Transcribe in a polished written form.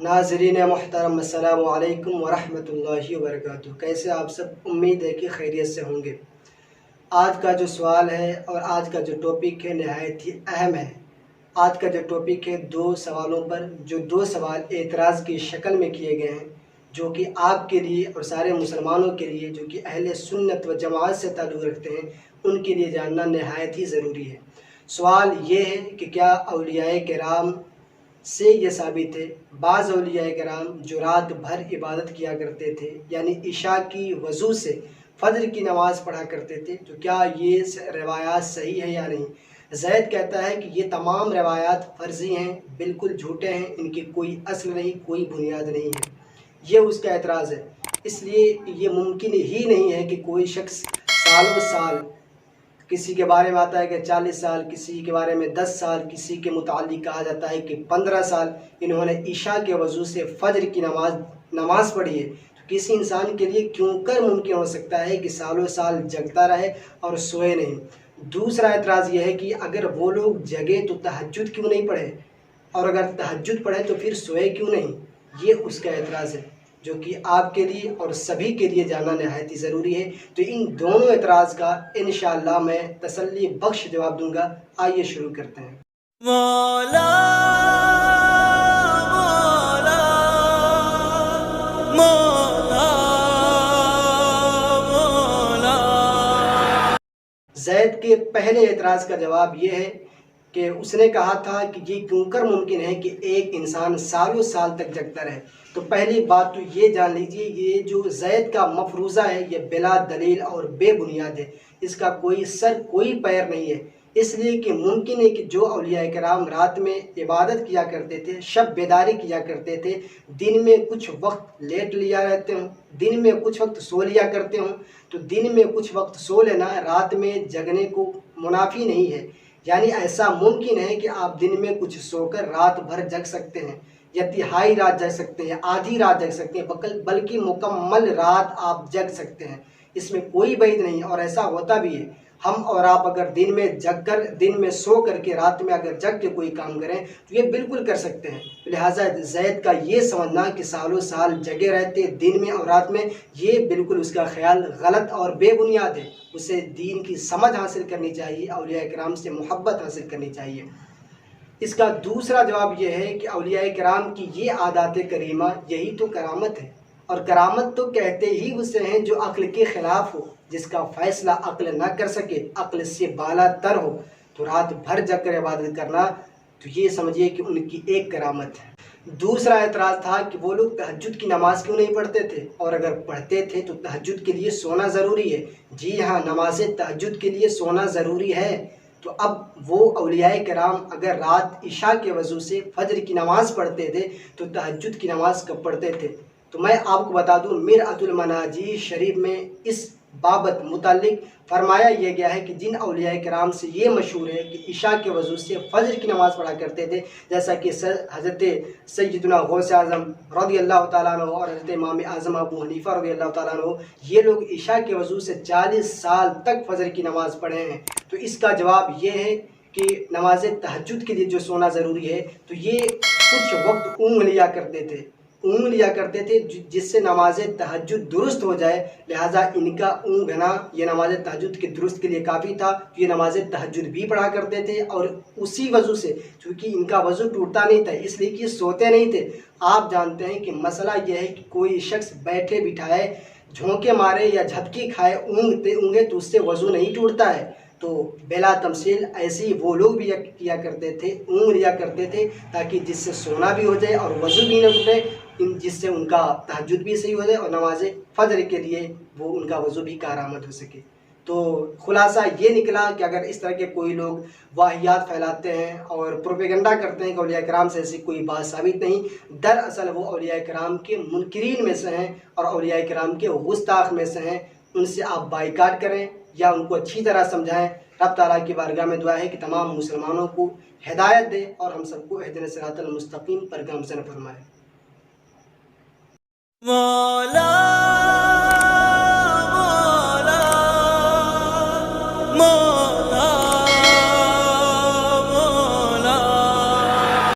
नाज़रीन मोहतरम अस्सलामु अलैकुम वरहमतुल्लाहि वबरकातुहू। कैसे आप सब? उम्मीद है कि खैरियत से होंगे। आज का जो सवाल है और आज का जो टॉपिक है नहायत ही अहम है। आज का जो टॉपिक है दो सवालों पर, जो दो सवाल एतराज़ की शक्ल में किए गए हैं, जो कि आपके लिए और सारे मुसलमानों के लिए जो कि अहले सुन्नत व जमात से ताल्लुक़ रखते हैं, उनके लिए जानना नहायत ही ज़रूरी है। सवाल ये है कि क्या औलियाए किराम से ये साबित है, बाज़ औलियाए किराम जो रात भर इबादत किया करते थे, यानी इशा की वज़ू से फ़ज्र की नमाज़ पढ़ा करते थे, तो क्या ये रवायात सही है या नहीं? ज़ैद कहता है कि ये तमाम रवायात फ़र्ज़ी हैं, बिल्कुल झूठे हैं, इनकी कोई असल नहीं, कोई बुनियाद नहीं है। ये उसका एतराज़ है। इसलिए ये मुमकिन ही नहीं है कि कोई शख्स सालों साल, किसी के बारे में आता है कि 40 साल, किसी के बारे में 10 साल, किसी के मुतालिक कहा जाता है कि 15 साल इन्होंने इशा के वज़ू से फ़ज्र की नमाज़ पढ़ी है। तो किसी इंसान के लिए क्यों कर मुमकिन हो सकता है कि सालों साल जगता रहे और सोए नहीं? दूसरा एतराज़ यह है कि अगर वो लोग जगे तो तहज्जुद क्यों नहीं पढ़े, और अगर तहज्जुद पढ़े तो फिर सोए क्यों नहीं? ये उसका एतराज़ है, जो कि आपके लिए और सभी के लिए जानना नहायत ही ज़रूरी है। तो इन दोनों एतराज़ का इंशाअल्लाह मैं तसल्ली बख्श जवाब दूंगा। आइए शुरू करते हैं। मौला मौला मौला मौला। ज़ैद के पहले एतराज़ का जवाब ये है कि उसने कहा था कि ये क्यों कर मुमकिन है कि एक इंसान सालों साल तक जगता रहे। तो पहली बात तो ये जान लीजिए, ये जो ज़ैद का मफरूज़ा है ये बिला दलील और बेबुनियाद है, इसका कोई सर कोई पैर नहीं है। इसलिए कि मुमकिन है कि जो औलिया किराम रात में इबादत किया करते थे, शब बेदारी किया करते थे, दिन में कुछ वक्त लेट लिया रहते हों, दिन में कुछ वक्त सो लिया करते हों, तो दिन में कुछ वक्त सो लेना रात में जगने को मुनाफी नहीं है। यानी ऐसा मुमकिन है कि आप दिन में कुछ सोकर रात भर जग सकते हैं, या तिहाई रात जग सकते हैं, आधी रात जग सकते हैं, बल्कि मुकम्मल रात आप जग सकते हैं। इसमें कोई बैद नहीं, और ऐसा होता भी है। हम और आप अगर दिन में सो करके रात में अगर जग के कोई काम करें तो ये बिल्कुल कर सकते हैं। लिहाजा ज़ैद का ये समझना कि सालों साल जगे रहते दिन में और रात में, ये बिल्कुल उसका ख्याल गलत और बेबुनियाद है। उसे दीन की समझ हासिल करनी चाहिए, औलिया किराम से मोहब्बत हासिल करनी चाहिए। इसका दूसरा जवाब यह है कि औलिया किराम की ये आदात करीमा यही तो करामत है, और करामत तो कहते ही उसे हैं जो अक्ल के ख़िलाफ़ हो, जिसका फ़ैसला अक्ल ना कर सके, अक्ल से बाला तर हो। तो रात भर जग कर इबादत करना, तो ये समझिए कि उनकी एक करामत है। दूसरा एतराज़ था कि वो लोग तहज्जुद की नमाज़ क्यों नहीं पढ़ते थे, और अगर पढ़ते थे तो तहज्जुद के लिए सोना ज़रूरी है। जी हाँ, नमाज़ तहज्जुद के लिए सोना ज़रूरी है। तो अब वो औलियाए किराम अगर रात इशा के वज़ू से फ़ज्र की नमाज़ पढ़ते थे तो तहज्जुद की नमाज़ कब पढ़ते थे? तो मैं आपको बता दूँ, मिरअतुल मनाजी शरीफ में इस बाबत मुतालिक फरमाया यह गया है कि जिन औलियाए किराम से ये मशहूर है कि इशा के वज़ू से फ़ज्र की नमाज़ पढ़ा करते थे, जैसा कि हज़रत सैयदना गौस आज़म रज़ियल्लाहु ताला अन्हु और हज़रत इमाम आज़म अबू हनीफ़ा रज़ियल्लाहु ताला अन्हु, ये लोग इशा के वज़ू से 40 साल तक फ़ज्र की नमाज़ पढ़े हैं। तो इसका जवाब ये है कि नमाज तहज्जुद के लिए जो सोना ज़रूरी है, तो ये कुछ वक्त ऊँघ लिया करते थे जिससे नमाज तहज्जुद दुरुस्त हो जाए। लिहाजा इनका ऊँघना ये नमाज तहज्जुद के दुरुस्त के लिए काफ़ी था। तो ये नमाज तहज्जुद भी पढ़ा करते थे, और उसी वजू से, चूँकि इनका वज़ू टूटता नहीं था इसलिए कि सोते नहीं थे। आप जानते हैं कि मसला यह है कि कोई शख्स बैठे बिठाए, झोंके मारे या झपकी खाए, ऊँघे तो उससे वज़ू नहीं टूटता है। तो बेला तमसील ऐसे ही वो लोग भी किया करते थे, ऊँघ लिया करते थे, ताकि जिससे सोना भी हो जाए और वज़ू भी न टूटे, जिससे उनका तहज्जुद भी सही हो जाए और नमाज फ़ज्र के लिए वो उनका वज़ू भी कारआमद हो सके। तो खुलासा ये निकला कि अगर इस तरह के कोई लोग वाहियात फैलाते हैं और प्रोपेगेंडा करते हैं कि औलिया किराम से ऐसी कोई बात साबित नहीं, दरअसल वो औलिया किराम के मुनकिरीन में से हैं और औलिया किराम के गुस्ताख में से हैं। उनसे आप बाइकाट करें या उनको अच्छी तरह समझाएं। रब ताला की बारगाह में दुआ है कि तमाम मुसलमानों को हिदायत दे और हम सबको इहदिना सिरातल मुस्तकीम पर गामज़न फरमाए। मौला।